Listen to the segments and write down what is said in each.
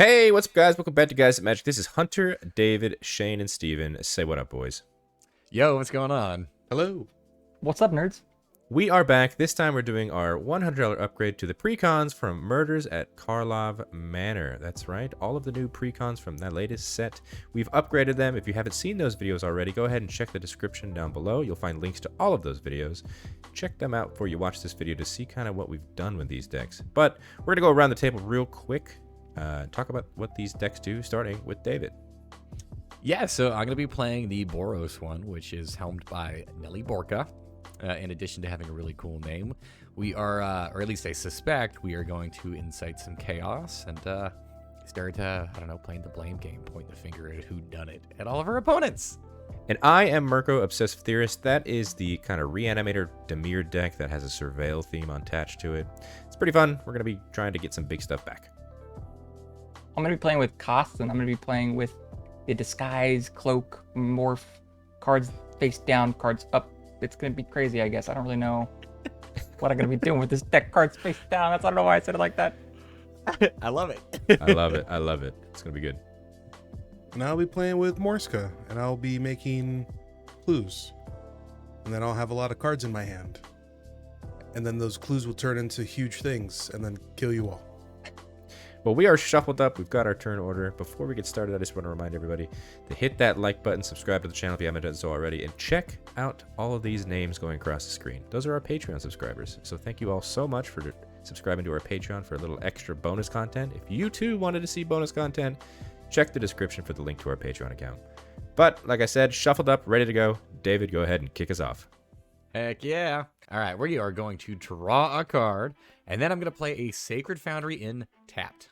Hey, what's up, guys? Welcome back to Guys at Magic. This is Hunter, David, Shane, and Steven. Say what up, boys. Yo, what's going on? Hello. What's up, nerds? We are back. This time we're doing our $100 upgrade to the Precons from Murders at Karlov Manor. That's right. All of the new Precons from that latest set. We've upgraded them. If you haven't seen those videos already, go ahead and check the description down below. You'll find links to all of those videos. Check them out before you watch this video to see kind of what we've done with these decks. But we're going to go around the table real quick. Talk about what these decks do, starting with David. Yeah, so I'm going to be playing the Boros one, which is helmed by Nelly Morska. In addition to having a really cool name, we are, or at least I suspect, we are going to incite some chaos and start, I don't know, playing the blame game, pointing the finger at who done it at all of our opponents. And I am Mirko, Obsessive Theorist. That is the kind of Reanimator Dimir deck that has a Surveil theme attached to it. It's pretty fun. We're going to be trying to get some big stuff back. I'm going to be playing with Kaust, and I'm going to be playing with the Disguise, Cloak, Morph, cards face down, cards up. It's going to be crazy, I guess. I don't really know what I'm going to be doing with this deck, cards face down. I don't know why I said it like that. I love it. I love it. I love it. It's going to be good. And I'll be playing with Morska, and I'll be making clues. And then I'll have a lot of cards in my hand. And then those clues will turn into huge things and then kill you all. Well, we are shuffled up. We've got our turn order. Before we get started, I just want to remind everybody to hit that like button, subscribe to the channel if you haven't done so already, and check out all of these names going across the screen. Those are our Patreon subscribers. So thank you all so much for subscribing to our Patreon for a little extra bonus content. If you too wanted to see bonus content, check the description for the link to our Patreon account. But like I said, shuffled up, ready to go. David, go ahead and kick us off. Heck yeah. All right, we are going to draw a card, and then I'm going to play a Sacred Foundry in tapped.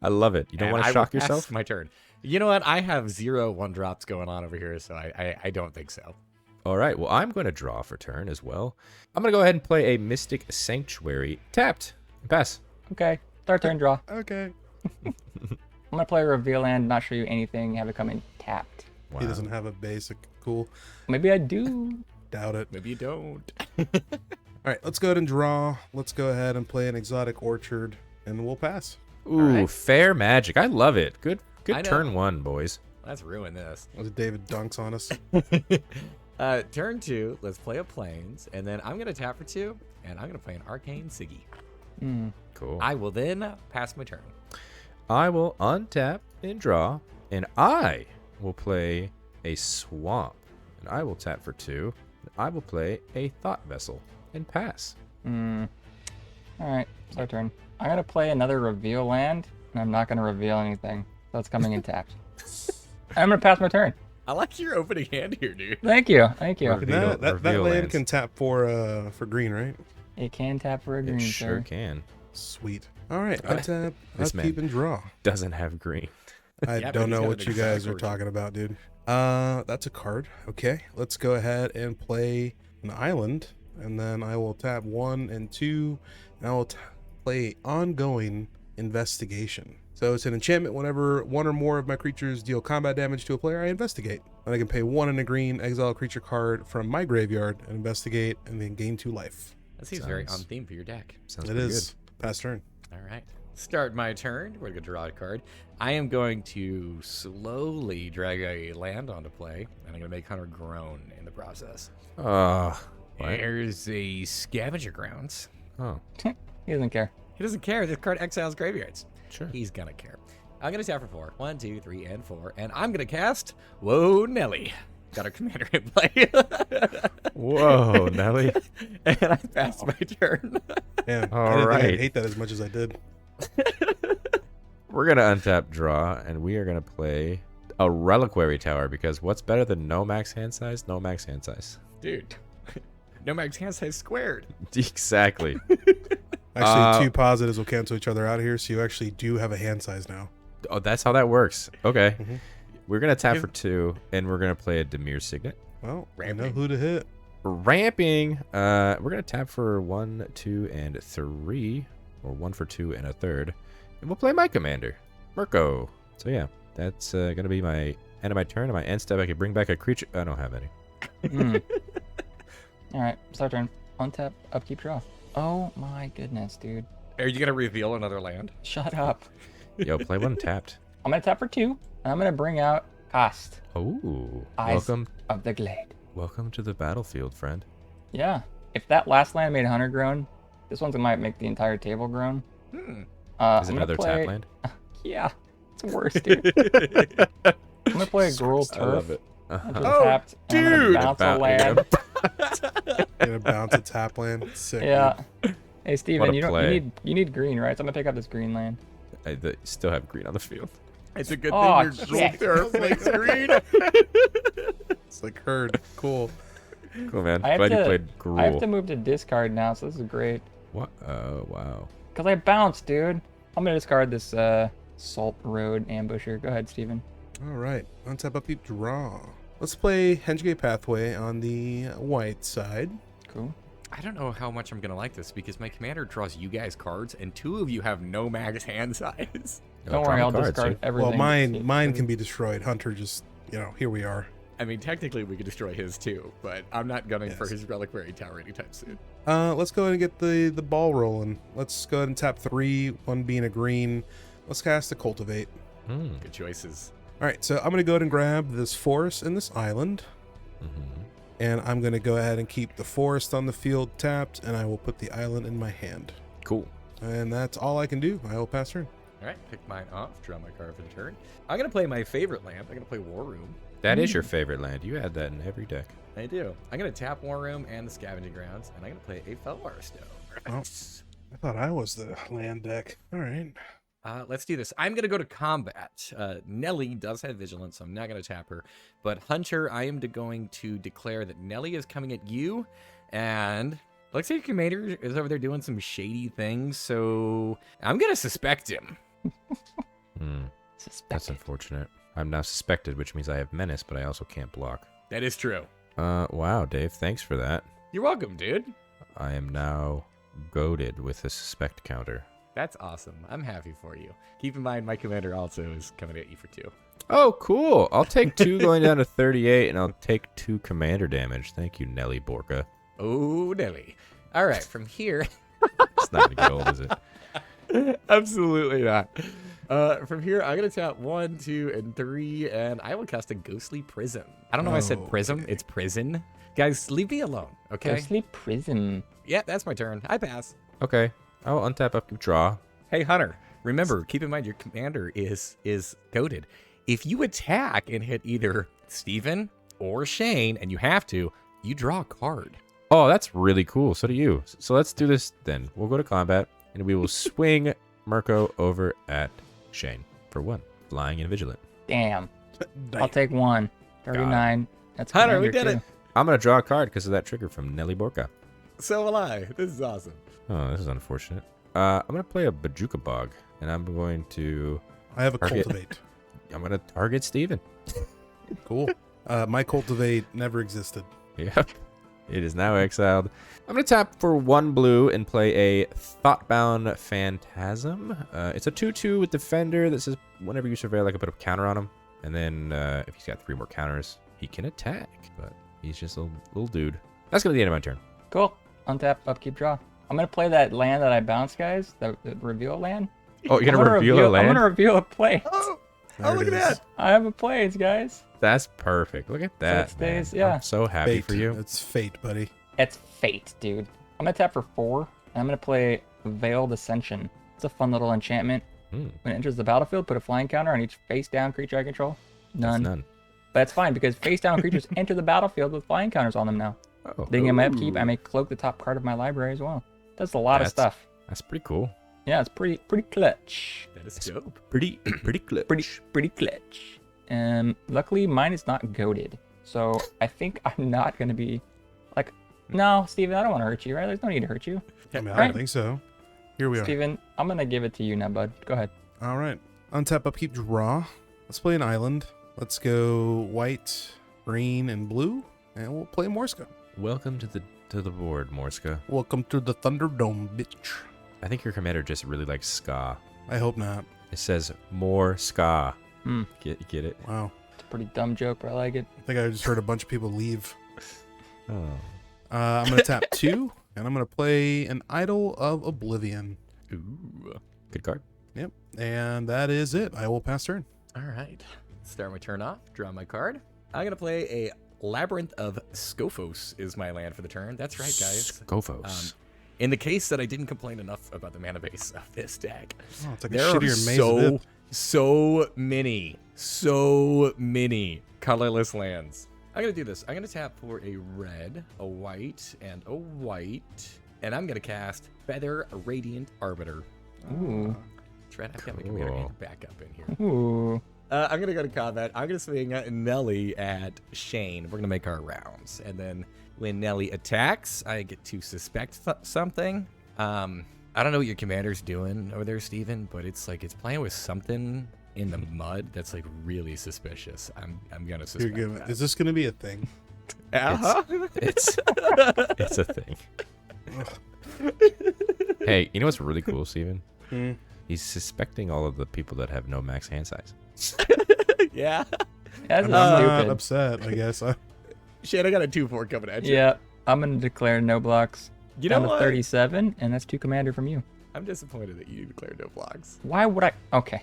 I love it. You don't want to shock yourself? My turn. You know what? I have 0 1-drops going on over here, so I don't think so. All right, well, I'm going to draw for turn as well. I'm going to go ahead and play a Mystic Sanctuary tapped. Pass. Okay, start turn, draw. Okay. I'm going to play a Reveal Land, not show you anything, have it come in tapped. Wow. He doesn't have a basic. Cool. Maybe I do. Doubt it. Maybe you don't. All right, let's go ahead and draw. Let's go ahead and play an Exotic Orchard, and we'll pass. Ooh, right. Fair Magic. I love it. Good I know. turn one, boys. Let's ruin this. As David dunks on us. Turn 2, let's play a Plains, and then I'm going to tap for 2, and I'm going to play an Arcane Siggy. Cool. I will then pass my turn. I will untap and draw, and I will play a Swamp. And I will tap for 2. And I will play a Thought Vessel and pass. All right, start turn. I'm going to play another Reveal Land, and I'm not going to reveal anything. So it's coming in tapped. I'm going to pass my turn. I like your opening hand here, dude. Thank you. Thank you. Reveal- that reveal land lands. can tap for green, right? It can tap for a green, It sure sir. can. Sweet. All right, untap, This man. upkeep, and draw. Doesn't have green. I Yeah, but don't he's know got what an you guys Exotic are Orchard. talking about, dude. That's a card. Okay, let's go ahead and play an island, and then I will tap 1 and 2, and I will play Ongoing Investigation. So it's an enchantment. Whenever 1 or more of my creatures deal combat damage to a player, I investigate. And I can pay 1 and a green, exile a creature card from my graveyard, and investigate, and then gain 2 life. That seems very on Sounds- theme for your deck. Sounds It pretty is. Pass turn. All right. Start my turn. We're going to draw a card. I am going to slowly drag a land onto play, and I'm going to make Hunter groan in the process. good. What? There's a Scavenger Grounds. Oh, He doesn't care. He doesn't care. This card exiles graveyards. sure. He's going to care. I'm going to tap for 4. 1, 2, 3, and 4. And I'm going to cast Whoa, Nelly. Got our commander in play. Whoa, Nelly. And I passed my turn. Damn, All I didn't think right. I'd hate that as much as I did. We're going to untap draw, and we are going to play a Reliquary Tower, because what's better than no max hand size? No max hand size. Dude. No max hand size squared. Exactly. Actually, 2 positives will cancel each other out here, so you actually do have a hand size now. Oh, that's how that works. Okay. Mhm. We're going to tap Yeah. for 2, and we're going to play a Dimir Signet. Well, I know Ramping. who to hit. Ramping. We're going to tap for 1, 2, and 3, or 1 for 2 and a third. And we'll play my commander, Mirko. So yeah, that's going to be my end of my turn. On my end step, I can bring back a creature. I don't have any. All right, start turn. Untap, upkeep, draw. Oh my goodness, dude. Are you going to reveal another land? Shut up. Yo, play one tapped. I'm gonna tap for 2, and I'm gonna bring out Kaust, Oh, Eyes welcome, of the Glade. welcome to the battlefield, friend. Yeah. If that last land made Hunter groan, this one might make the entire table groan. Hmm. Is I'm it gonna another play... tap land? Yeah, it's worse, dude. I'm gonna play a Gruel's I love Turf. it. I just Oh, tapped, and I'm dude! gonna bounce a You're land. Gonna bounce a tap land. Sick. Yeah. Dude. Hey What Steven, a you play. need green, right? So I'm gonna pick up this green land. I still have green on the field. It's a good Oh, thing your shit. Gruel Turf makes green. It's like herd. Cool. Cool, man. I have Glad you to- played I have Gruel. to move to discard now, so this is great. What? Oh, wow. Cause I bounced, dude. I'm gonna discard this Salt Road Ambusher. Go ahead, Steven. All right. Untap, upkeep, draw. Let's play Hengate Pathway on the white side. Cool. I don't know how much I'm gonna like this because my commander draws you guys cards, and 2 of you have no max hand size. Don't draw worry, the I'll cards, discard dude. everything. Well, mine can be destroyed. Hunter just, here we are. I mean, technically we could destroy his too, but I'm not gunning for Yes. his Reliquary Tower anytime soon. Let's go ahead and get the ball rolling. Let's go ahead and tap 3, 1 being a green. Let's cast a Cultivate. Hmm. Good choices. All right, so I'm going to go ahead and grab this forest and this island. Mm-hmm. And I'm going to go ahead and keep the forest on the field tapped, and I will put the island in my hand. Cool. And that's all I can do. I will pass turn. All right, pick mine off, draw my card for the turn. I'm gonna play my favorite land. I'm gonna play War Room. That is your favorite land. You had that in every deck. I do. I'm gonna tap War Room and the Scavenging Grounds, and I'm gonna play a Felwar Stone. Oh. I thought I was the land deck. All right. Let's do this. I'm gonna go to combat. Nelly does have Vigilance, so I'm not gonna tap her. But Hunter, I am going to declare that Nelly is coming at you, and looks like your commander is over there doing some shady things. So I'm gonna suspect him. Hmm. That's Suspected. unfortunate. I'm now suspected, which means I have menace, but I also can't block. That is true. Wow, Dave. Thanks for that. You're welcome, dude. I am now goaded with a suspect counter. That's awesome. I'm happy for you. Keep in mind, my commander also is coming at you for 2. Oh, cool. I'll take 2 going down to 38, and I'll take 2 commander damage. Thank you, Nelly Borka. Oh, Nelly. All right, from here. It's not going to get old, is it? Absolutely not. From here, I'm going to tap 1, 2, and 3, and I will cast a Ghostly Prism. I don't know why I said prism. Okay. It's prison. Guys, leave me alone, okay? Ghostly Prism. Yeah, that's my turn. I pass. Okay. I'll untap, upkeep, draw. Hey, Hunter, remember, keep in mind your commander is goaded. If you attack and hit either Steven or Shane, and you have to, you draw a card. Oh, that's really cool. So do you. So let's do this then. We'll go to combat, and we will swing Mirko over at Shane for 1. Flying and vigilant. Damn. I'll take 1. 39. That's Hunter, we commander did too. I'm going to draw a card because of that trigger from Nelly Borka. So will I. This is awesome. Oh, this is unfortunate. I'm going to play a Bajuka Bog, and I'm going to... I have a Target. Cultivate. I'm going to target Steven. Cool. My Cultivate never existed. Yep. It is now exiled. I'm going to tap for 1 blue and play a Thoughtbound Phantasm. It's a 2/2 with Defender that says whenever you surveil, I can put a counter on him. And then if he's got 3 more counters, he can attack. But he's just a little dude. That's going to be the end of my turn. Cool. Untap, upkeep, draw. I'm gonna play that land that I bounced, guys. The reveal land. Oh, you're I'm going to reveal a I'm land? gonna reveal a play. Oh, There look it at is. that. I have a plays, guys. That's perfect. Look at that. stays- man. yeah. I'm so happy Fate. for you. It's fate, buddy. It's fate, dude. I'm gonna tap for 4, and I'm gonna play Veiled Ascension. It's a fun little enchantment. Hmm, When it enters the battlefield, put a flying counter on each face-down creature I control. that's None. none. But it's fine because face-down creatures enter the battlefield with flying counters on them now. Oh, Being in my upkeep, I may cloak the top card of my library as well. That's a lot of That's- stuff. that's pretty cool. Yeah, it's pretty clutch. That is dope. Pretty clutch. Pretty clutch. Luckily mine is not goaded, so I think I'm not gonna be like, no, Steven, I don't want to hurt you, right? There's no need to hurt you. I mean, I Right. don't think so. Here we are. Steven, I'm gonna give it to you now, bud. Go ahead. All right. Untap, upkeep, draw. Let's play an island. Let's go white, green, and blue, and we'll play Morska. Welcome to the board, Morska. Welcome to the Thunderdome, bitch. I think your commander just really likes ska. I hope not. It says more ska. Hmm. Get it? Wow. It's a pretty dumb joke, but I like it. I think I just heard a bunch of people leave. Oh. I'm going to tap 2, and I'm going to play an Idol of Oblivion. Ooh. Good card. Yep. And that is it. I will pass turn. All right. Start my turn off. Draw my card. I'm going to play a Labyrinth of Scophos is my land for the turn. That's right, guys. Scophos. In the case that I didn't complain enough about the mana base of this deck, Oh, it's like there a are shittier Maze of Ith. so many colorless lands. I'm going to do this. I'm going to tap for a red, a white, and a white. And I'm going to cast Feather Radiant Arbiter. Ooh. Try to have my computer Cool. back up in here. Ooh. I'm going to go to combat. I'm going to swing Nelly at Shane. We're going to make our rounds. And then when Nelly attacks, I get to suspect something. I don't know what your commander's doing over there, Steven, but it's like it's playing with something in the mud that's like really suspicious. I'm going to suspect that. Is this going to be a thing? Uh-huh. It's a thing. Hey, you know what's really cool, Steven? Hmm. He's suspecting all of the people that have no max hand size. Yeah. That's I'm not stupid. upset, I guess. Shane, I got a 2-4 coming at you. Yeah. I'm gonna declare no blocks. You Down know to what? 37, and that's 2 commander from you. I'm disappointed that you declared no blocks. Why would I? Okay.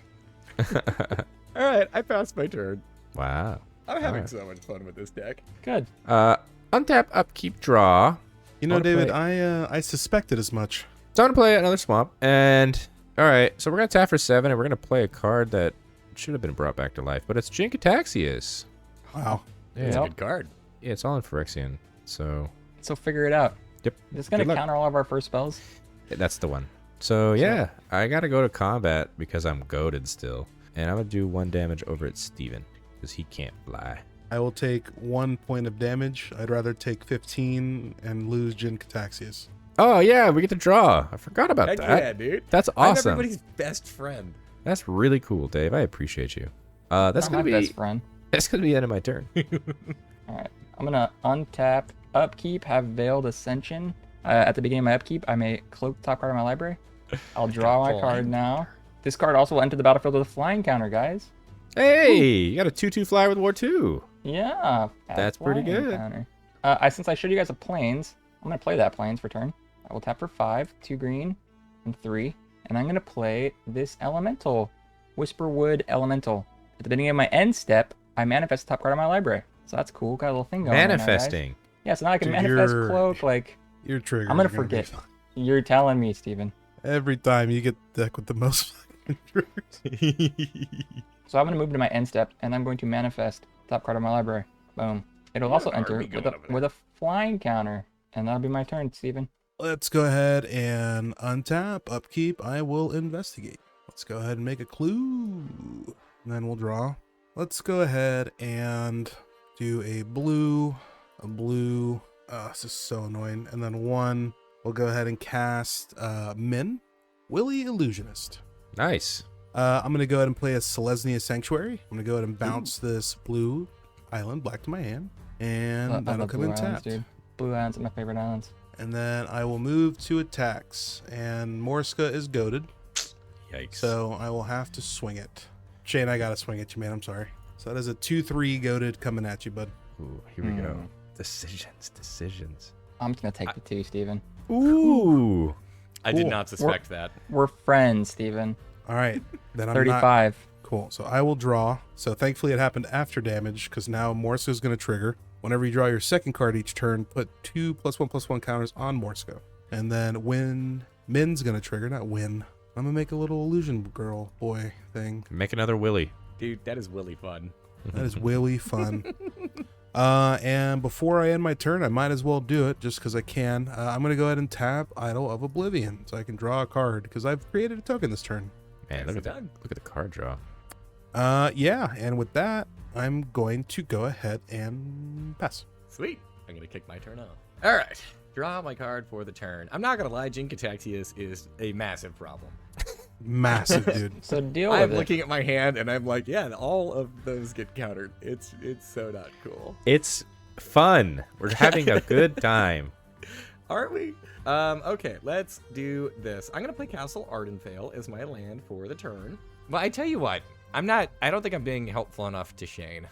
All right, I passed my turn. Wow. I'm having Alright. so much fun with this deck. Good. Untap, upkeep, draw. You know, wanna David, play- I suspected as much. So I'm gonna play another swamp, and all right, so we're gonna tap for 7, and we're gonna play a card that should have been brought back to life, but it's Jinkataxius. Wow. It's Yep. a good card. Yeah, it's all in Phyrexian, so So figure it out. Yep. It's gonna Good luck. counter all of our first spells. that's the one. So yeah, I gotta go to combat because I'm goaded still, and I'm gonna do 1 damage over at Steven because he can't fly. I will take 1 point of damage. I'd rather take 15 and lose Jin Cataxius. Oh yeah, we get to draw. I forgot about Heck that. yeah, dude. That's I'm awesome. everybody's best friend. That's really cool, Dave. I appreciate you. That's Not gonna my be best friend. that's gonna be the end of my turn. All right. I'm gonna untap, upkeep, have Veiled Ascension. At the beginning of my upkeep, I may cloak the top card of my library. I'll draw my card Flying now. This card also will enter the battlefield with a flying counter, guys. Hey, you got a 2/2 flyer with War 2. Yeah. add That's pretty flying good. Counter. Since I showed you guys a plains, I'm gonna play that plains for turn. I will tap for 5, 2 green, and 3, and I'm gonna play this elemental, Whisperwood Elemental. At the beginning of my end step, I manifest the top card of my library. So that's cool. Got a little thing going on. Manifesting. Yeah, so now I can Dude, manifest you're- cloak. Like Your trigger. I'm gonna forget. You're telling me, Steven. Every time you get the deck with the most fucking triggers. So I'm gonna move to my end step, and I'm going to manifest top card of my library. Boom. It'll also an enter army with going a, over there. with a flying counter, and that'll be my turn, Steven. Let's go ahead and untap, upkeep. I will investigate. Let's go ahead and make a clue. And then we'll draw. Let's go ahead and do a blue. This is so annoying. And then 1. We'll go ahead and cast Min, Willy Illusionist. Nice. I'm going to go ahead and play a Selesnya Sanctuary. I'm going to go ahead and bounce this blue island back to my hand. And I that'll love come Blue in Islands, tapped. dude. Blue Islands are my favorite islands. And then I will move to attacks. And Morska is goaded. Yikes. So I will have to swing it. Shane, I got to swing at you, man. I'm sorry. So that is a 2/3 goaded coming at you, bud. Ooh, here we go. Decisions. I'm just gonna take the 2, Steven. Ooh. I did Cool. not suspect that. We're friends, Steven. All right. Then I'm not 35. cool. So I will draw. So thankfully it happened after damage because now Morska is going to trigger. Whenever you draw your second card each turn, put 2 +1/+1 counters on Morska. And then when Min's going to trigger, not win. I'm going to make a little illusion girl boy thing. Make another Willy. Dude, that is really fun. That is really fun. And before I end my turn, I might as well do it just because I can. I'm going to go ahead and tap Idol of Oblivion so I can draw a card because I've created a token this turn. Man, look at that. Done. Look at the card draw. Yeah, and with that, I'm going to go ahead and pass. Sweet. I'm going to kick my turn off. All right. Draw my card for the turn. I'm not going to lie, Jinkataxius is a massive problem. Massive, dude. So deal I'm with it. looking at my hand and I'm like, yeah, all of those get countered. It's so not cool. It's fun. We're having a good time. Aren't we? Okay, let's do this. I'm gonna play Castle Ardenvale as my land for the turn. But I tell you what, I don't think I'm being helpful enough to Shane.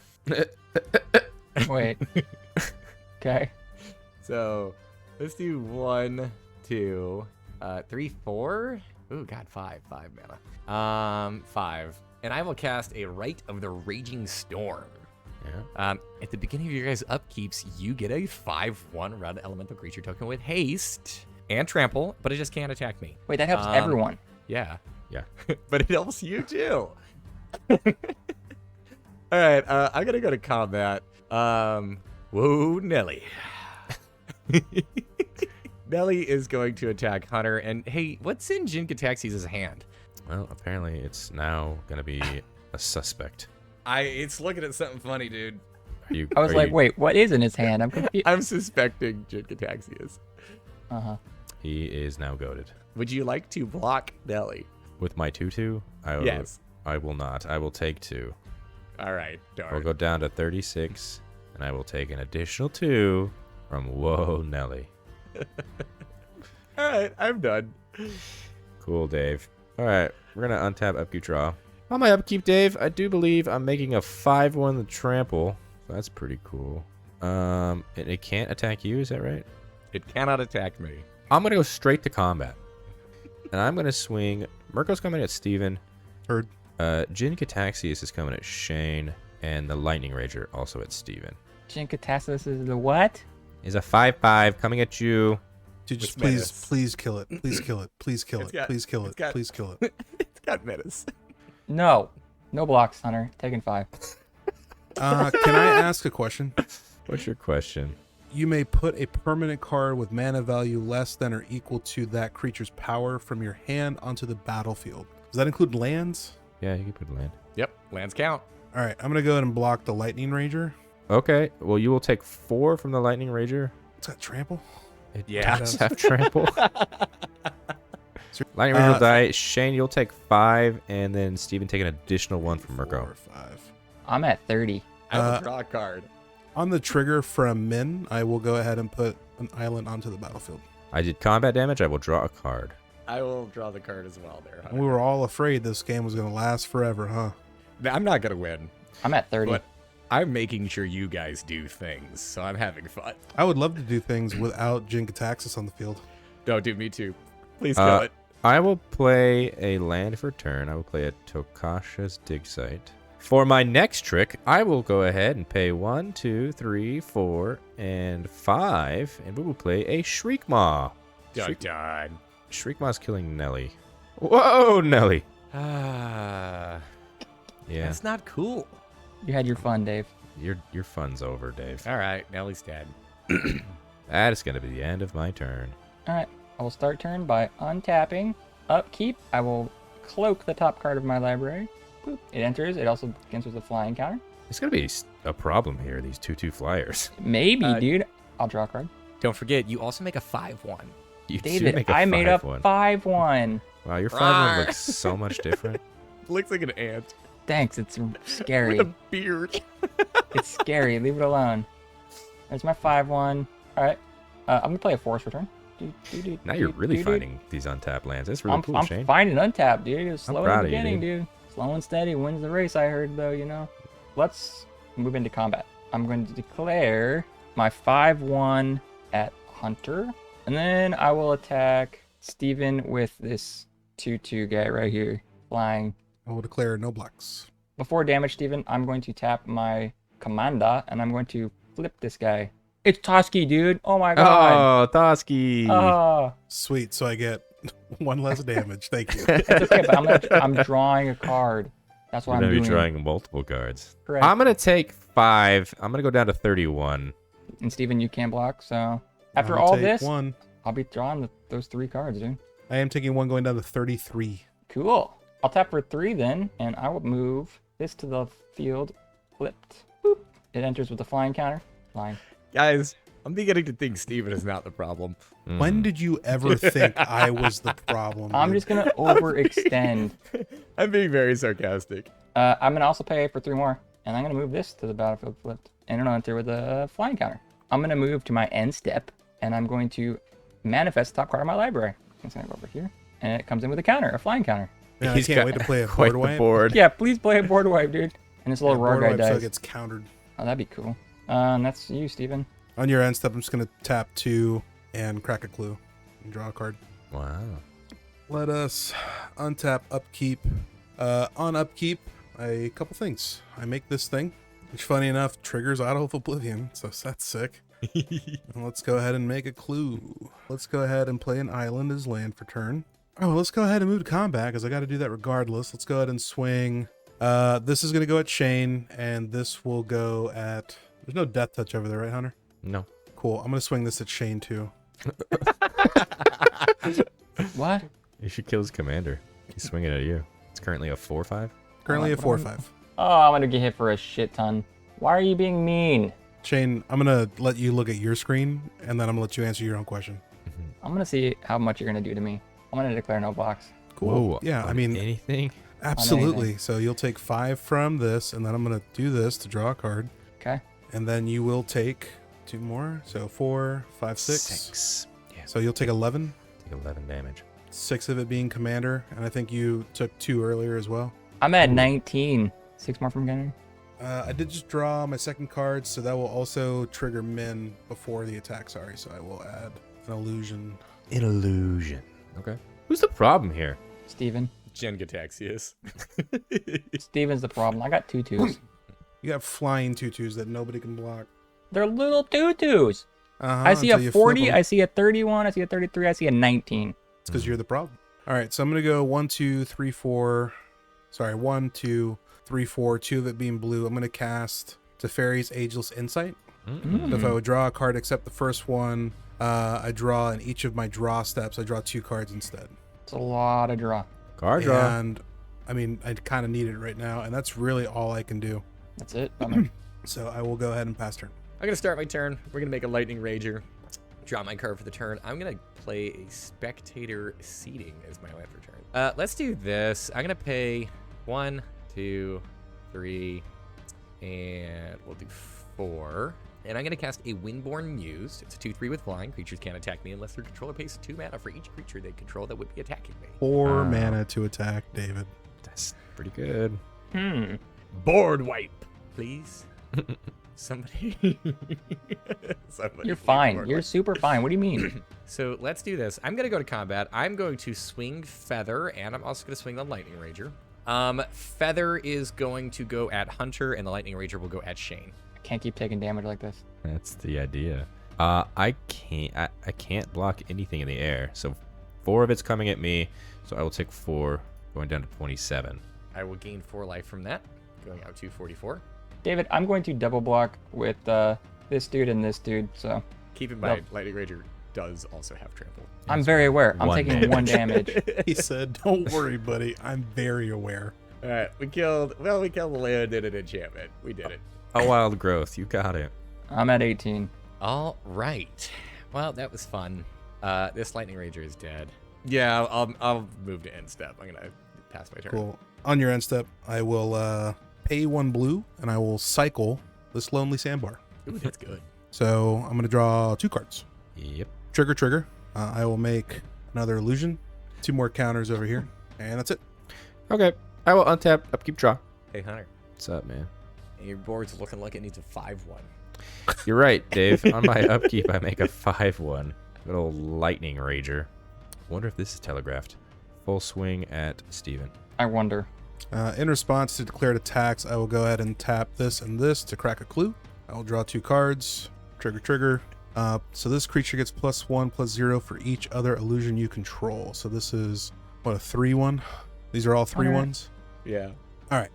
Wait. Okay. So let's do 1, 2, 3, 4. Ooh, God, 5 mana. 5. And I will cast a Rite of the Raging Storm. Yeah. At the beginning of your guys' upkeeps, you get a 5/1 red elemental creature token with haste and trample, but it just can't attack me. Wait, that helps everyone. Yeah. Yeah. But it helps you too. All right, I'm gonna go to combat. Whoa, Nelly. Nelly is going to attack Hunter, and hey, what's in Jin Kataxi's hand? Well, apparently it's now gonna be a suspect. It's looking at something funny, dude. I was like, wait, what is in his hand? I'm confused. I'm suspecting Jin Kataxi is. He is now goaded. Would you like to block Nelly? With my 2/2? Yes. I will not. I will take 2. All right, darn. I'll go down to 36, and I will take an additional 2 from Whoa Nelly. All right, I'm done. Cool, Dave. All right, we're gonna untap upkeep draw. On my upkeep, Dave, I do believe I'm making a 5/1 the trample. So that's pretty cool. And it can't attack you, is that right? It cannot attack me. I'm gonna go straight to combat, and I'm gonna swing. Mirko's coming at Steven. Heard. Jin Kataxius is coming at Shane, and the Lightning Rager also at Steven. Jin Kataxius is the what? Is a 5/5 coming at you. Dude, just With menace. please kill it. Please kill it. Please kill It's it. got- Please kill it. it's got- Please kill it. It's got menace. No. No blocks, Hunter. Taking 5. Can I ask a question? What's your question? You may put a permanent card with mana value less than or equal to that creature's power from your hand onto the battlefield. Does that include lands? Yeah, you can put land. Yep, lands count. All right, I'm going to go ahead and block the Lightning Ranger. Okay, well, you will take 4 from the Lightning Rager. It's got trample. It Yeah. does have trample. Lightning Rager will die. Shane, you'll take 5, and then Steven take an additional 1 from Mirko. 4, 5. I'm at 30. I will draw a card. On the trigger from Min, I will go ahead and put an island onto the battlefield. I did combat damage. I will draw a card. I will draw the card as well there, Hunter. We were all afraid this game was going to last forever, huh? I'm not going to win, I'm at 30. but I'm making sure you guys do things, so I'm having fun. I would love to do things without Jin Kataxius on the field. No, dude, me too. Please kill it. I will play a land for turn. I will play a Tokasha's Dig Site. For my next trick, I will go ahead and pay 1, 2, 3, 4, and 5, and we will play a Shriekmaw. Dun, dun. Shriekmaw's killing Nelly. Whoa, Nelly. Ah, Yeah, that's not cool. You had your fun, Dave. your fun's over, Dave. All right, Nelly's dead. That is going to be the end of my turn. All right. I will start turn by untapping. Upkeep. I will cloak the top card of my library. Boop. It enters. It also cancels the flying counter. It's going to be a problem here, these 2/2 flyers. Maybe, dude. I'll draw a card. Don't forget, you also make a 5/1. You do David, make a I made a 5/1. 5/1. Wow, your 5/1 Rawr. looks so much different. Looks like an ant Thanks. It's scary. with a beard. It's scary. Leave it alone. There's my 5/1. All right. I'm gonna play a forest return. Now you're really finding these untapped lands. That's really cool, I'm Shane. finding untapped, dude. It was slow in proud the of you, beginning, dude. Slow and steady wins the race. I heard though, you know. Let's move into combat. I'm going to declare my 5/1 at Hunter, and then I will attack Steven with this 2/2 guy right here, flying. I will declare no blocks. Before damage, Steven, I'm going to tap my commander, and I'm going to flip this guy. It's Toski, dude. Oh my god. Oh, Toski. Oh, Sweet, so I get 1 less damage. Thank you. it's okay, but I'm drawing a card. That's what You're I'm going to doing. be drawing multiple cards. Correct. I'm going to take 5. I'm going to go down to 31. And Steven, you can't block, so after I'll all take this, 1. I'll be drawing those 3 cards, dude. I am taking 1 going down to 33. Cool. I'll tap for 3 then, and I will move this to the field, flipped. Boop. It enters with a flying counter. Flying. Guys, I'm beginning to think Steven is not the problem. When did you ever think I was the problem? I'm dude? just gonna overextend. I'm being very sarcastic. I'm gonna also pay for 3 more, and I'm gonna move this to the battlefield flipped, and it'll enter with a flying counter. I'm gonna move to my end step, and I'm going to manifest the top card of my library. It's gonna go over here, and it comes in with a counter, a flying counter. Man, I He's can't got wait to play a quite board the wipe. board. Yeah, please play a board wipe, dude. And this little raw Board guy wipe so it dies. gets countered. Oh, that'd be cool. And that's you, Steven. On your end step, I'm just going to tap 2 and crack a clue and draw a card. Wow. let us untap upkeep. On upkeep, a couple things. I make this thing, which funny enough triggers Auto of Oblivion, so that's sick. And let's go ahead and make a clue. Let's go ahead and play an island as land for turn. Oh, let's go ahead and move to combat because I got to do that regardless. Let's go ahead and swing. This is going to go at Shane, and this will go at... There's no death touch over there, right, Hunter? No. Cool. I'm going to swing this at Shane, too. What? You should kill his commander. He's swinging at you. It's currently a 4/5. Currently a 4/5. Oh, I'm gonna get hit for a shit ton. Why are you being mean? Shane, I'm going to let you look at your screen, and then I'm going to let you answer your own question. I'm gonna see how much you're gonna do to me. I'm gonna declare no blocks. Cool. Whoa, Yeah, I on mean, anything? absolutely. So you'll take 5 from this, and then I'm going to do this to draw a card. Okay. And then you will take 2 more. So 4, 5, 6. 6. Yeah. So you'll take 11. Take 11 damage. 6 of it being commander, and I think you took 2 earlier as well. I'm at 19. 6 more from Gunner. I did just draw my second card, so that will also trigger Min before the attack. Sorry, so I will add an illusion. An illusion. Okay. Who's the problem here? Steven. Jen Gataxius. Steven's the problem. I got 2/2s. You got flying tutus that nobody can block. They're little 2/2s. Uh-huh, I see until a you flip 40, 'em. I see a 31, I see a 33, I see a 19. It's because you're the problem. All right, so I'm gonna go 1, 2, 3, 4. Sorry, 1, 2, 3, 4. 2 of it being blue. I'm gonna cast Teferi's Ageless Insight. So if I would draw a card except the first one, I draw in each of my draw steps. I draw 2 cards instead. It's a lot of draw. Card draw. And I mean, I kind of need it right now, and that's really all I can do. That's it. Bummer. So I will go ahead and pass turn. I'm gonna start my turn. We're gonna make a Lightning Rager. Draw my card for the turn. I'm gonna play a Spectator Seating as my land for turn. Let's do this. I'm gonna pay 1, 2, 3, and we'll do 4. And I'm gonna cast a Windborn Muse. It's a 2/3 with flying. Creatures can't attack me unless their controller pays 2 mana for each creature they control that would be attacking me. 4 mana to attack, David. That's pretty good. Board wipe, please. Somebody. Somebody You're please fine. board You're wipe. super fine. What do you mean? So let's do this. I'm gonna go to combat. I'm going to swing Feather, and I'm also gonna swing the Lightning Rager. Feather is going to go at Hunter, and the Lightning Rager will go at Shane. I can't keep taking damage like this. That's the idea. I can't block anything in the air. So 4 of it's coming at me. So I will take 4, going down to 27. I will gain 4 life from that, going out to 44. David, I'm going to double block with this dude and this dude, so Keep in mind, Lightning Rager does also have trample. I'm very aware. I'm 1 taking damage. 1 damage. He said, "Don't worry, buddy. I'm very aware." All right, we killed the land and an enchantment. We did it. A wild growth. You got it. I'm at 18. All right. Well, that was fun. This Lightning Rager is dead. Yeah, I'll move to end step. I'm gonna pass my turn. Cool. On your end step, I will pay 1 blue, and I will cycle this Lonely Sandbar. Ooh, that's good. So I'm gonna draw 2 cards. Yep. Trigger. I will make another illusion. 2 more counters over here, and that's it. Okay. I will untap, upkeep, draw. Hey, Hunter. What's up, man? Your board's looking like it needs a 5/1. You're right, Dave. On my upkeep, I make a 5/1. Good old Lightning Rager. Wonder if this is telegraphed. Full swing at Steven. I wonder. In response to declared attacks, I will go ahead and tap this and this to crack a clue. I will draw 2 cards. Trigger. So this creature gets +1/+0 for each other illusion you control. So this is, what, a 3/1? These are all 3/1s? Yeah. All right.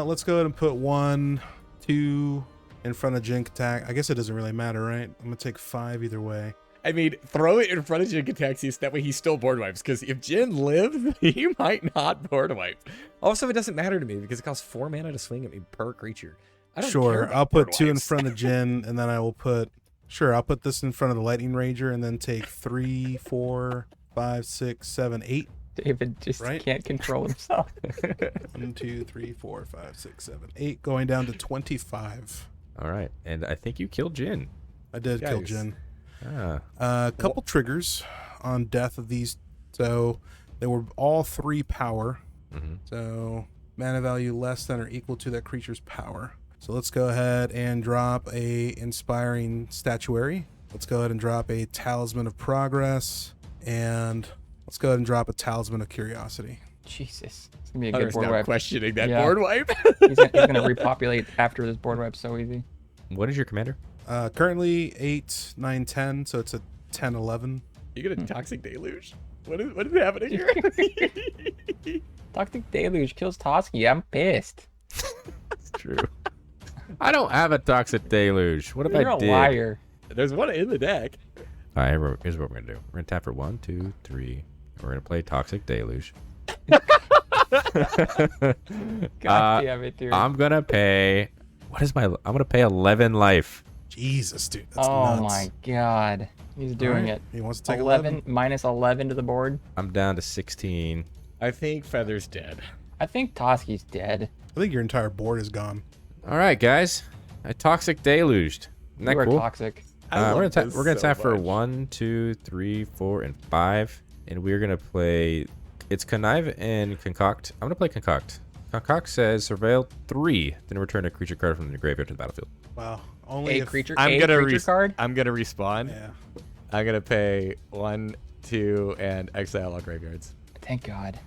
Let's go ahead and put 1, 2 in front of Jink attack. I guess it doesn't really matter, right? I'm going to take 5 either way. I mean, throw it in front of Jin Gataxius. That way he still board wipes. Because if Jin lives, he might not board wipe. Also, it doesn't matter to me because it costs 4 mana to swing at me per creature. I don't care Sure. about I'll board put 2 in wipes. front of Jin, and then I will put... Sure, I'll put this in front of the Lightning Rager, and then take 3, 4, 5, 6, 7, 8. David just Right? can't control himself. 1, 2, 3, 4, 5, 6, 7, 8. Going down to 25. All right. And I think you killed Jin. I did kill Yikes. Jin. Ah. A couple triggers on death of these. So they were all 3 power. Mm-hmm. So mana value less than or equal to that creature's power. So let's go ahead and drop a Inspiring Statuary. Let's go ahead and drop a Talisman of Progress. And Let's go ahead and drop a Talisman of Curiosity. Jesus. It's gonna be a good Hunter's board now wipe. questioning that Yeah. board wipe. He's gonna repopulate after this board wipe so easy. What is your commander? Currently 8, 9, 10, so it's a 10, 11. You get a toxic deluge. What is happening here? Toxic Deluge kills Toski. I'm pissed. It's true. I don't have a Toxic Deluge. What if You're I a did? liar. There's one in the deck. All right, here's what we're going to do. We're going to tap for 1, 2, 3. We're going to play Toxic Deluge. God damn it, dude. I'm going to pay... I'm going to pay 11 life. Jesus, dude. That's Oh nuts. my god. He's doing Alright, it. He wants to take 11 11. minus 11 to the board. I'm down to 16. I think Feather's dead. I think Toski's dead. I think your entire board is gone. All right, guys. I Toxic Deluged. Isn't that You are cool? toxic. We're gonna tap for much. 1, 2, 3, 4, and 5, and we're gonna play. It's Connive and Concoct. I'm gonna play Concoct. Concoct says surveil 3, then return a creature card from the graveyard to the battlefield. Wow. Only A if, creature, I'm a gonna creature card? I'm gonna respawn. Yeah. I'm gonna pay 1, 2, and exile all graveyards. Thank God.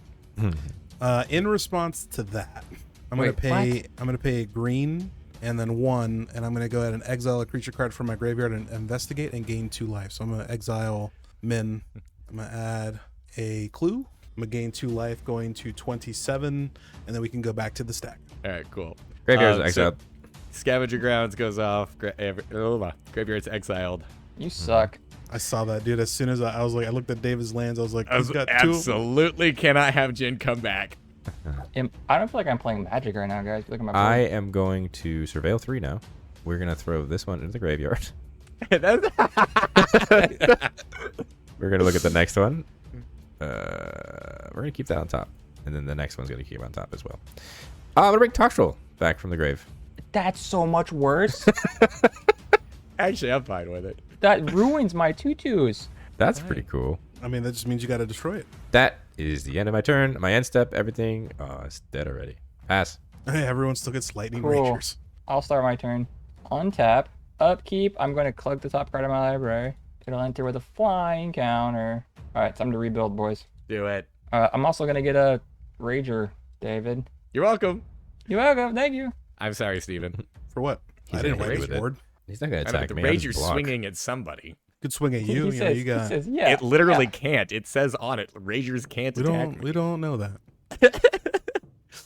In response to that, I'm gonna Wait, pay. what? I'm gonna pay a green and then 1, and I'm gonna go ahead and exile a creature card from my graveyard and investigate and gain 2 life. So I'm gonna exile Min. I'm gonna add a clue. I'm gonna gain 2 life, going to 27, and then we can go back to the stack. All right, cool. Graveyard's So exiled. Scavenger Grounds goes off. Graveyard's exiled. You suck. I saw that, dude. As soon as I was like, I looked at David's lands. I was like, he's got 2. Absolutely cannot have Jin come back. I don't feel like I'm playing Magic right now, guys. Look at my board. I am going to surveil 3 now. We're gonna throw this one into the graveyard. We're gonna look at the next one. We're gonna keep that on top, and then the next one's gonna keep on top as well. I'm gonna bring Toxtrol back from the grave. That's so much worse. Actually, I'm fine with it. That ruins my tutus. That's pretty cool. I mean, that just means you got to destroy it. That is the end of my turn. My end step, everything. Oh, it's dead already. Pass. Hey, everyone still gets lightning Cool. rangers. I'll start my turn. Untap. Upkeep. I'm going to clug the top card of my library. It'll enter with a flying counter. All right, time to rebuild, boys. Do it. I'm also going to get a Rager, David. You're welcome. You're welcome. Thank you. I'm sorry, Steven. For what? He's I didn't gonna like hit this with it. board. He's not gonna I know, attack the me. I'll rage just you're block. swinging at somebody. Could swing at you. He You know, says, you got. he says, yeah. It literally yeah. can't. It says on it, Ragers can't We attack don't. me. We don't know that.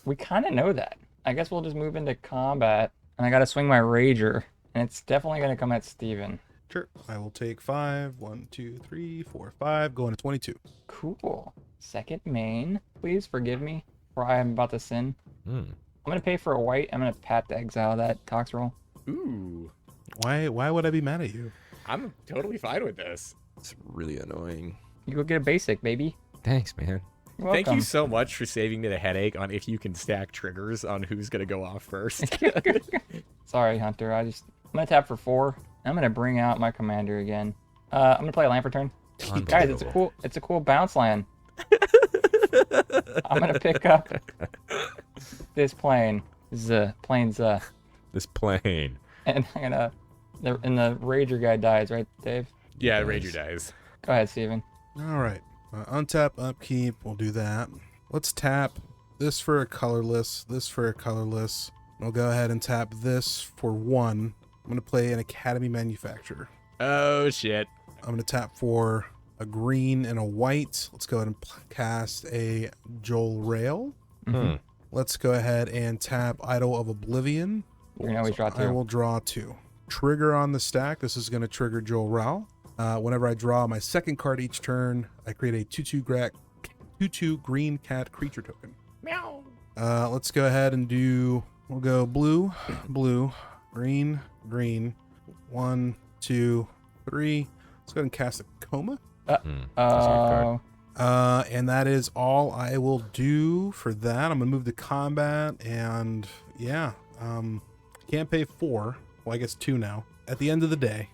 We kind of know that. I guess we'll just move into combat. And I got to swing my Rager. And it's definitely going to come at Steven. Sure. I will take 5. 1, 2, 3, 4, 5. Going to 22. Cool. Second main. Please forgive me for I am about to sin. Hmm. I'm going to pay for a white. I'm going to pat to exile that Tox roll. Ooh. Why would I be mad at you? I'm totally fine with this. It's really annoying. You go get a basic, baby. Thanks, man. You're Thank you welcome. so much for saving me the headache on if you can stack triggers on who's going to go off first. Sorry, Hunter. I'm going to tap for 4. I'm going to bring out my commander again. I'm going to play a land for turn. Guys, it's a cool bounce land. I'm going to pick up this plane. Plane Z. This plane. And I'm going to... And the Rager guy dies, right, Dave? Yeah, Nice. Rager dies. Go ahead, Steven. All right. Untap, upkeep. We'll do that. Let's tap this for a colorless. This for a colorless. We'll go ahead and tap this for 1. I'm gonna play an Academy Manufacturer. Oh, shit. I'm gonna tap for a green and a white. Let's go ahead and cast a Joel Rail. Hmm. Let's go ahead and tap Idol of Oblivion. You're going to always draw I 2. will draw 2. Trigger on the stack. This is going to trigger Joel Rao. Whenever I draw my second card each turn, I create a 2/2 green cat creature token. Meow. Let's go ahead and do. We'll go blue, blue, green, green. 1, 2, 3. Let's go ahead and cast a coma. That's a good card. And that is all I will do for that. I'm gonna move to combat, and yeah, can't pay 4. Well, I guess 2 now. At the end of the day,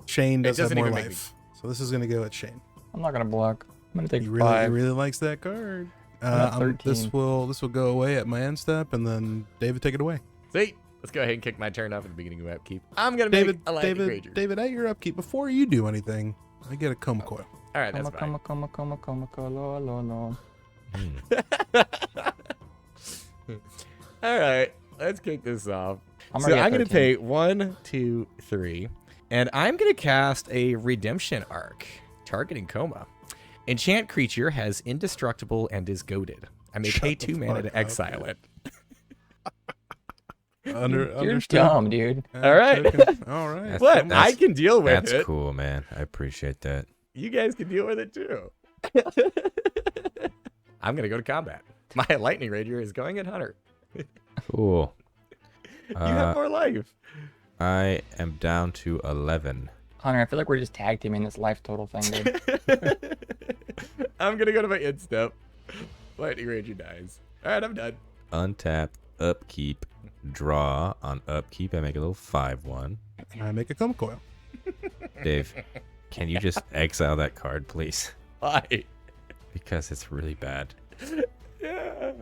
Shane does have doesn't more even make life, so this is gonna go at Shane. I'm not going to block. I'm going to take He 5. really likes that card. at This 13. will go away at my end step, and then David, take it away. See? Let's go ahead and kick my turn off at the beginning of upkeep. I'm going to make David, a lightning Rager. David, at your upkeep, before you do anything, I get a coma coil. All right, that's fine. Coma. All right, let's kick this off. I'm So already at I'm going to 13. pay 1, 2, 3, and I'm going to cast a Redemption Arc, targeting Coma. Enchant creature has indestructible and is goaded. I may pay 2 mana to exile it. You're Understood. dumb, dude. All right. All right. What? That's- I can deal with That's it. cool, man. I appreciate that. You guys can deal with it too. I'm going to go to combat. My Lightning Ranger is going at Hunter. Cool. You have more life. I am down to 11. Hunter, I feel like we're just tag teaming this life total thing, dude. I'm going to go to my end step. Lightning Ranger dies. All right, I'm done. Untap, upkeep, draw. On upkeep, I make a little 5/1. I make a Coma Coil. Dave, can you just exile that card, please? Why? Because it's really bad. Yeah.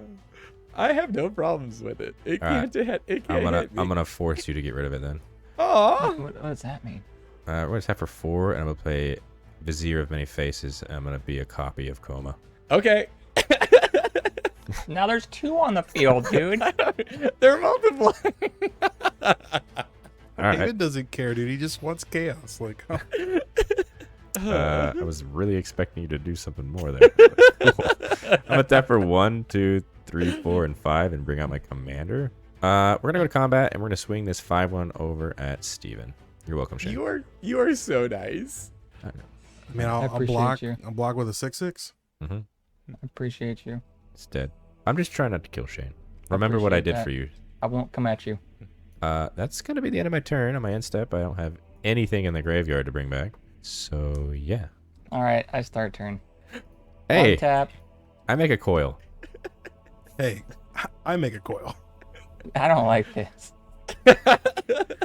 I have no problems with it. It All can't hit. It can't hit me. I'm gonna force you to get rid of it then. Aw. What does that mean? We're gonna tap for 4, and I'm gonna play Vizier of Many Faces. And I'm gonna be a copy of Coma. Okay. Now there's 2 on the field, dude. They're multiplying. All right. David doesn't care, dude. He just wants chaos. Like, oh, I was really expecting you to do something more there. I'm gonna tap for 1, 2, 3, 4, and 5, and bring out my commander. We're gonna go to combat, and we're gonna swing this 5/1 over at Steven. You're welcome, Shane. You are so nice. I know. I mean, I I'll appreciate block. you. I'll block with a 6/6. Mm-hmm. I appreciate you. It's dead. I'm just trying not to kill Shane. Remember what I appreciate did that. for you. I won't come at you. That's gonna be the end of my turn. On my end step, I don't have anything in the graveyard to bring back. So yeah. All right, I start turn. Hey, Tap. I make a coil. Hey, I make a coil. I don't like this.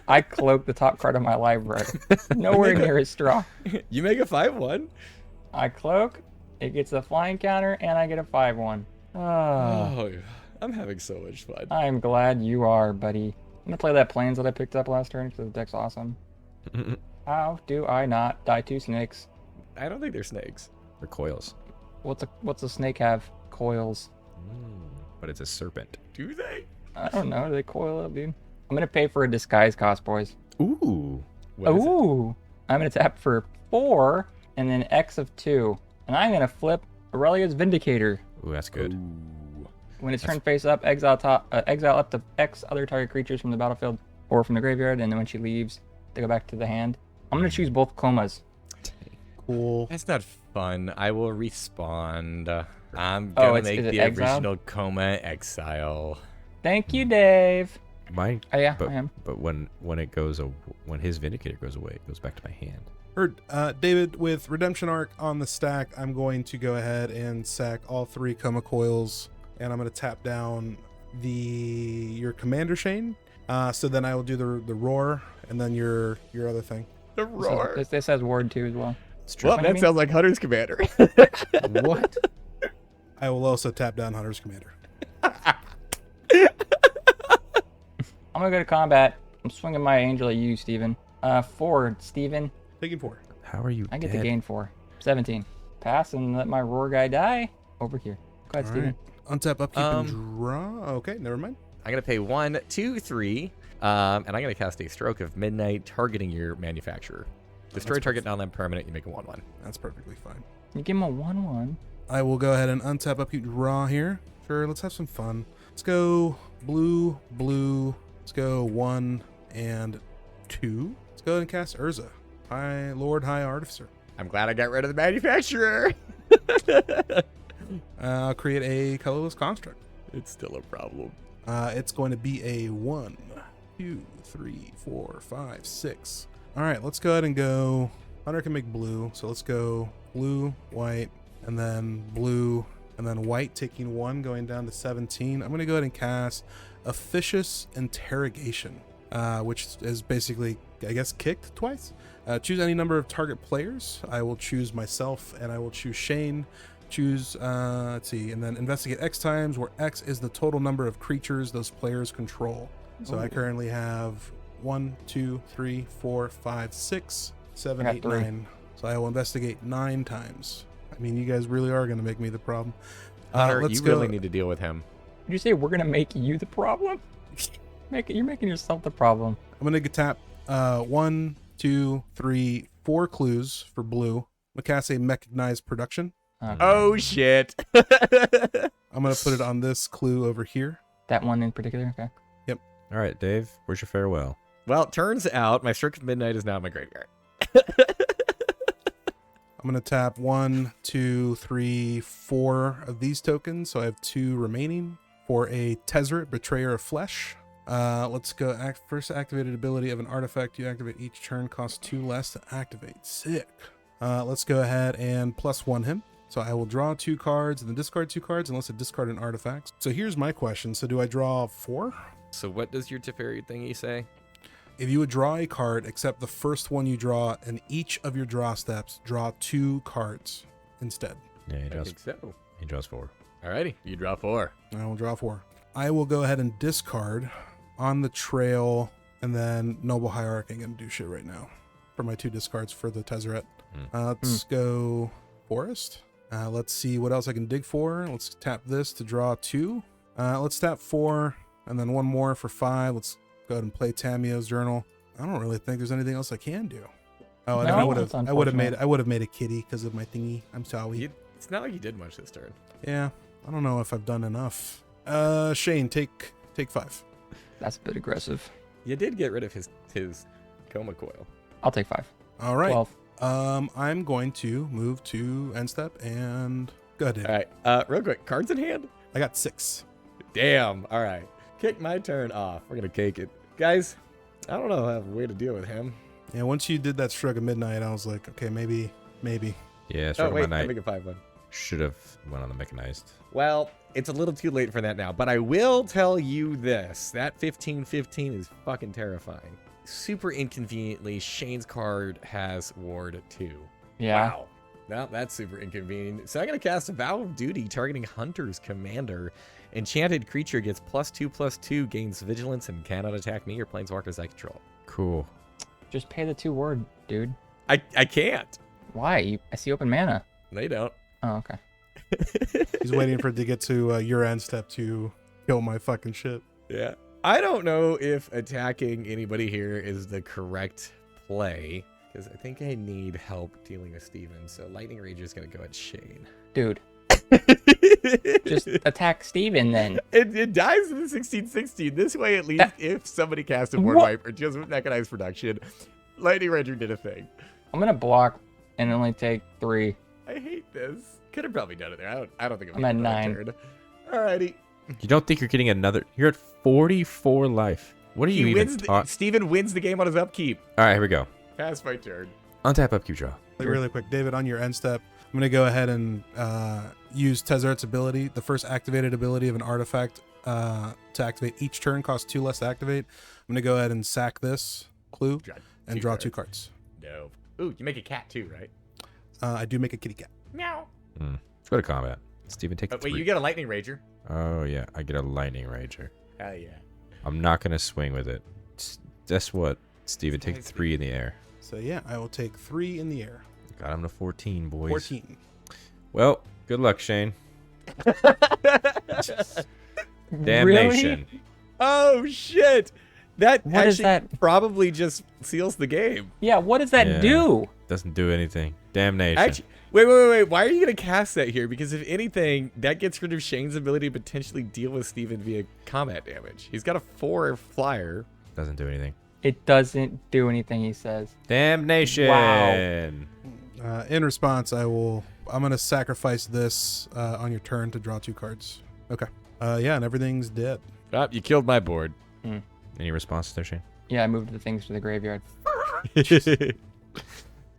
I cloak the top card of my library. Nowhere near as strong. You make a 5/1. I cloak. It gets a flying counter, and I get a 5/1. Oh, I'm having so much fun. I'm glad you are, buddy. I'm gonna play that planes that I picked up last turn because the deck's awesome. How do I not die 2 snakes? I don't think they're snakes. They're coils. What's a snake have? Coils. But it's a serpent. Do they? I don't know. Do they coil up, dude? I'm gonna pay for a disguise cost, boys. Ooh. What is it? Ooh. I'm gonna tap for 4 and then X of 2, and I'm gonna flip Aurelia's Vindicator. Ooh, that's good. Ooh. When it's turned face up, exile up to X other target creatures from the battlefield or from the graveyard, and then when she leaves, they go back to the hand. I'm gonna choose both Comas. Cool. That's not fun. I will respond. I'm Oh, gonna is make it the exiled? original Coma exile. Thank you, Dave. Mine. Oh yeah, But I am. but when when his Vindicator goes away, it goes back to my hand. Heard, David, with Redemption Arc on the stack, I'm going to go ahead and sack all 3 Coma Coils, and I'm going to tap down your Commander Shane. So then I will do the Roar, and then your other thing. The roar. This has Ward 2 as well. It's true. Well, What do you that mean? sounds like Hunter's Commander. What? I will also tap down Hunter's Commander. I'm gonna go to combat. I'm swinging my angel at you, Steven. 4, Steven. Taking 4. How are you I get dead? to gain 4. 17. Pass and let my roar guy die. Over here. Go ahead, All Steven. right. Untap, upkeep, and draw. Okay, never mind. I'm gonna pay 1, 2, 3, and I'm gonna cast a Stroke of Midnight, targeting your manufacturer. Destroy target non-land permanent. You make a 1/1. That's perfectly fine. You give him a 1/1. I will go ahead and untap, upkeep, draw here. Sure, let's have some fun. Let's go blue, blue. Let's go 1 and 2. Let's go ahead and cast Urza. High Lord, High Artificer. I'm glad I got rid of the manufacturer. I'll create a colorless construct. It's still a problem. It's going to be a 1, 2, 3, 4, 5, 6. All right, let's go ahead and go. Hunter can make blue, so let's go blue, white, and then blue, and then white, taking 1, going down to 17. I'm going to go ahead and cast Officious Interrogation, which is basically, I guess, kicked twice. Choose any number of target players. I will choose myself, and I will choose Shane. Choose, let's see, and then investigate X times, where X is the total number of creatures those players control. So I currently have 1, 2, 3, 4, 5, 6, 7, I got 8, 3. 9. So I will investigate 9 times. I mean, you guys really are going to make me the problem. Hunter, Let's you go. really need to deal with him. Did you say we're gonna make you the problem? You're making yourself the problem. I'm going to tap 1, 2, 3, 4 clues for blue. I'm going to cast a mechanized production. Okay. Oh, shit. I'm going to put it on this clue over here. That one in particular. Okay. All right, Dave, where's your farewell? Well, turns out my Stroke of Midnight is now in my graveyard. I'm going to tap 1, 2, 3, 4 of these tokens. So I have 2 remaining for a Tezzeret, Betrayer of Flesh. Let's go. First activated ability of an artifact you activate each turn costs 2 less to activate. Sick. Let's go ahead and +1 him. So I will draw 2 cards and then discard 2 cards unless I discard an artifact. So here's my question. So do I draw 4? So what does your Teferi thingy say? If you would draw a card, except the first one you draw, and each of your draw steps, draw 2 cards instead. Yeah, he I draws. think so. He draws 4. Alrighty, you draw 4. I will draw 4. I will go ahead and discard on the trail, and then Noble Hierarch ain't gonna do shit right now for my 2 discards for the Tezzeret. Let's go Forest. Let's see what else I can dig for. Let's tap this to draw 2. Let's tap 4, and then 1 more for 5. Let's go ahead and play Tamio's Journal. I don't really think there's anything else I can do. Oh, and then No, I that's would have unfortunate. made a kitty because of my thingy. I'm sorry. It's not like you did much this turn. Yeah, I don't know if I've done enough. Shane, take 5. That's a bit aggressive. You did get rid of his Coma Coil. I'll take 5. All right. 12. I'm going to move to end step and go ahead. All right, real quick, cards in hand? I got 6. Damn, all right. Kick my turn off. We're going to cake it. Guys, I don't know how a way to deal with him. Yeah, once you did that Shrug of Midnight, I was like, okay, maybe. Yeah, Oh, Stroke of wait, I Midnight make a 5-1. should have went on the mechanized. Well, it's a little too late for that now, but I will tell you this. That 15-15 is fucking terrifying. Super inconveniently, Shane's card has Ward 2. Yeah. Wow. Well, that's super inconvenient. So I'm going to cast a Vow of Duty targeting Hunter's Commander. Enchanted creature gets +2/+2, gains vigilance, and cannot attack me or planeswalkers I control. Cool. Just pay the 2 word, dude. I can't. Why? I see open mana. They don't. Oh, okay. He's waiting for it to get to your end step to kill my fucking shit. Yeah. I don't know if attacking anybody here is the correct play, because I think I need help dealing with Steven. So Lightning Rage is going to go at Shane. Dude, just attack Steven then. It dies in the 16-16. This way, at least, if somebody casts a board What? wipe or just with mechanized production, Lightning Ranger did a thing. I'm going to block and only take 3. I hate this. Could have probably done it there. I don't think I'm at 9. Turn. Alrighty. You don't think you're getting another? You're at 44 life. What are you even talking? Steven wins the game on his upkeep. All right, here we go. Pass my turn. Untap, upkeep, draw. Really quick, David, on your end step, I'm going to go ahead and use Tezzeret's ability. The first activated ability of an artifact to activate each turn costs 2 less to activate. I'm going to go ahead and sack this clue and draw 2 cards. No. Ooh, you make a cat too, right? I do make a kitty cat. Meow. Let's go to combat. Steven, take Wait, 3. you get a Lightning Rager. Oh, yeah. I get a Lightning Rager. Hell yeah. I'm not going to swing with it. Guess what? Steven, take 3 in the air. So yeah, I will take 3 in the air. Got him to 14, boys. 14. Well, good luck, Shane. Damnation. Really? Oh, shit. That What is actually that? probably just seals the game. Yeah, what does that Yeah. do? Doesn't do anything. Damnation. Actually, wait. Why are you going to cast that here? Because if anything, that gets rid of Shane's ability to potentially deal with Steven via combat damage. He's got a 4 flyer. Doesn't do anything. It doesn't do anything, he says. Damnation. Wow. In response, I'm going to sacrifice this on your turn to draw 2 cards. Okay. Yeah, and everything's dead. Oh, you killed my board. Any responses there, Shane? Yeah, I moved the things to the graveyard.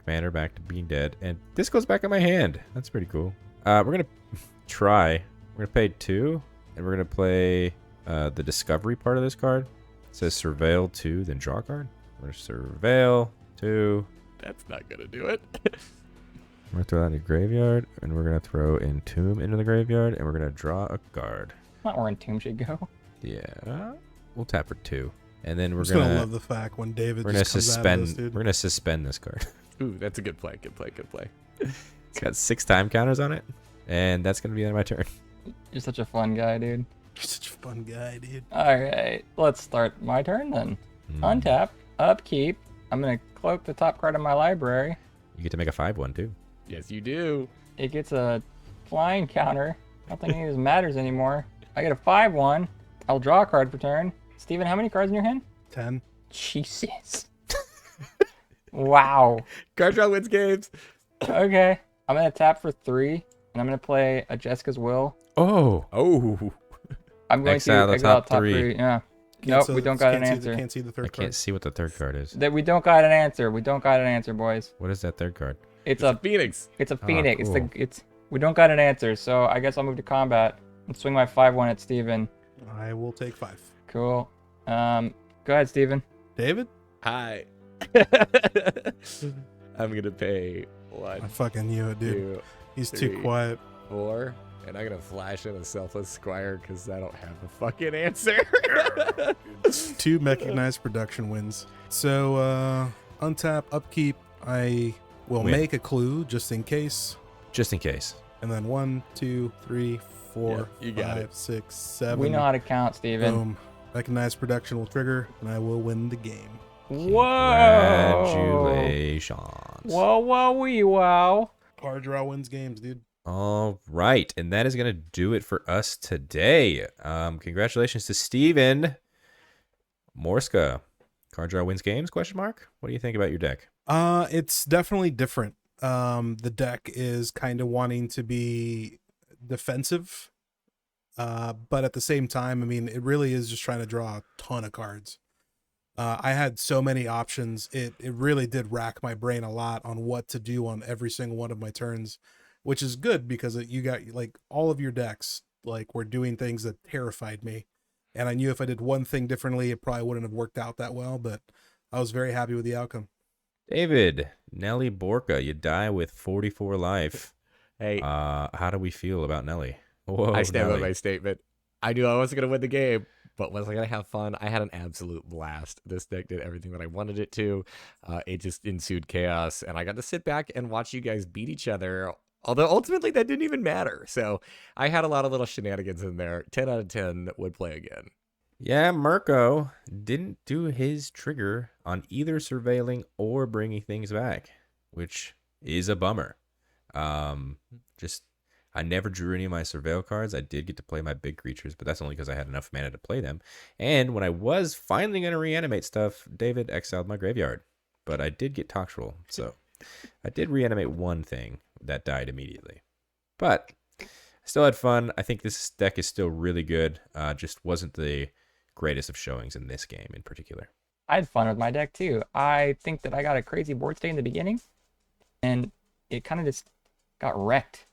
Commander back to being dead. And this goes back in my hand. That's pretty cool. We're going to try. We're going to pay 2. And we're going to play the discovery part of this card. It says surveil 2, then draw a card. We're going to surveil 2. That's not going to do it. We're going to throw that in the graveyard. And we're going to throw Entomb into the graveyard. And we're going to draw a card. Not where Entomb should go. Yeah. We'll tap for 2. And then I'm we're just going to gonna love the fact when David we're gonna just comes out of suspend this, dude. we're gonna suspend this card. Ooh, that's a good play. Good play. Good play. It's got 6 time counters on it, and that's gonna be the end of my turn. You're such a fun guy, dude. You're such a fun guy, dude. All right, let's start my turn then. Untap, upkeep. I'm gonna cloak the top card of my library. You get to make a 5/1 too. Yes, you do. It gets a flying counter. Nothing even matters anymore. I get a 5/1. I'll draw a card per turn. Steven, how many cards in your hand? 10. Jesus. Wow. Card draw wins games. Okay. I'm gonna tap for 3, and I'm gonna play a Jessica's Will. Oh, I'm going Exile to the exile top 3. Yeah. Can't Nope, see- we don't got an can't see answer. can't see the third I card. can't see what the third card is. That we don't got an answer. We don't got an answer, boys. What is that third card? It's A a Phoenix. phoenix. cool. We don't got an answer, so I guess I'll move to combat and swing my 5/1 at Steven. I will take 5. Cool. Go ahead, Steven. David? Hi. I'm gonna pay I 1, fucking knew it, dude. 2, He's too 3. quiet. 4, and I'm gonna flash in a Selfless Squire because I don't have a fucking answer. 2 mechanized production wins. So, untap, upkeep. I will Win. make a clue just in case. Just in case. And then 1, 2, 3, 4, Yeah, you got 5, it. 6, 7. We know how to count, Steven. Boom. Mechanized production will trigger, and I will win the game. Whoa! Congratulations. Whoa, whoa, wee, wow. Card draw wins games, dude. All right, and that is going to do it for us today. Congratulations to Steven. Morska. Card draw wins games, question mark? What do you think about your deck? It's definitely different. The deck is kind of wanting to be defensive, but at the same time, I mean, it really is just trying to draw a ton of cards. I had so many options. It really did rack my brain a lot on what to do on every single one of my turns, which is good because you got like all of your decks like were doing things that terrified me. And I knew if I did one thing differently, it probably wouldn't have worked out that well, but I was very happy with the outcome. David, Nelly Borka, you die with 44 life. Hey, How do we feel about Nelly? Whoa, I stand by Nelly. my statement. I knew I wasn't gonna win the game, but was I gonna have fun? I had an absolute blast. This deck did everything that I wanted it to. It just ensued chaos, and I got to sit back and watch you guys beat each other. Although ultimately that didn't even matter. So I had a lot of little shenanigans in there. 10 out of 10 would play again. Yeah, Mirko didn't do his trigger on either surveilling or bringing things back, which is a bummer. I never drew any of my surveil cards. I did get to play my big creatures, but that's only because I had enough mana to play them. And when I was finally going to reanimate stuff, David exiled my graveyard. But I did get Toxtrol, so I did reanimate one thing that died immediately. But I still had fun. I think this deck is still really good. Just wasn't the greatest of showings in this game in particular. I had fun with my deck too. I think that I got a crazy board state in the beginning, and it kind of just got wrecked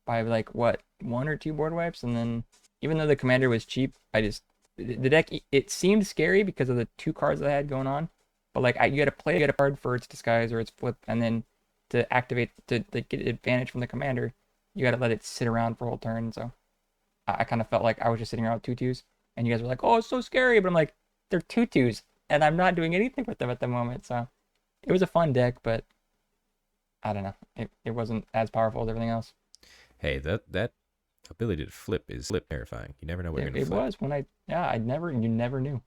by like what 1 or 2 board wipes, and then even though the commander was cheap, the deck, it seemed scary because of the 2 cards that I had going on, but like you had to get a card for its disguise or its flip, and then to activate to like, get advantage from the commander, you got to let it sit around for a whole turn. So I kind of felt like I was just sitting around with tutus, and you guys were like, "Oh, it's so scary," but I'm like, they're tutus, and I'm not doing anything with them at the moment. So it was a fun deck, but I don't know, it wasn't as powerful as everything else. Hey, that ability to flip is terrifying. You never know what you're going to It flip. was when you never knew.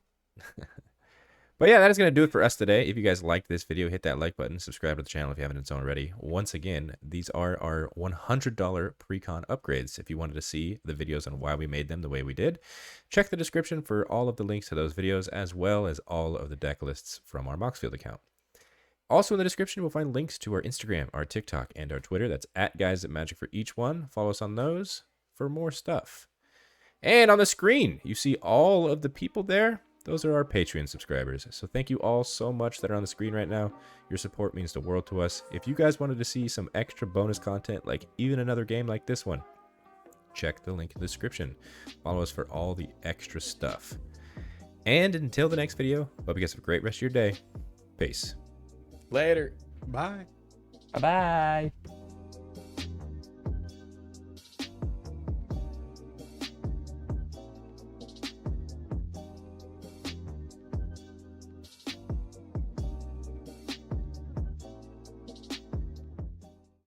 But yeah, that is going to do it for us today. If you guys liked this video, hit that like button, subscribe to the channel if you haven't done so already. Once again, these are our $100 Precon upgrades. If you wanted to see the videos on why we made them the way we did, check the description for all of the links to those videos, as well as all of the deck lists from our Moxfield account. Also in the description, you'll find links to our Instagram, our TikTok, and our Twitter. That's @GuysAtMagic for each one. Follow us on those for more stuff. And on the screen, you see all of the people there. Those are our Patreon subscribers. So thank you all so much that are on the screen right now. Your support means the world to us. If you guys wanted to see some extra bonus content, like even another game like this one, check the link in the description. Follow us for all the extra stuff. And until the next video, hope you guys have a great rest of your day. Peace. Later. Bye. Bye bye.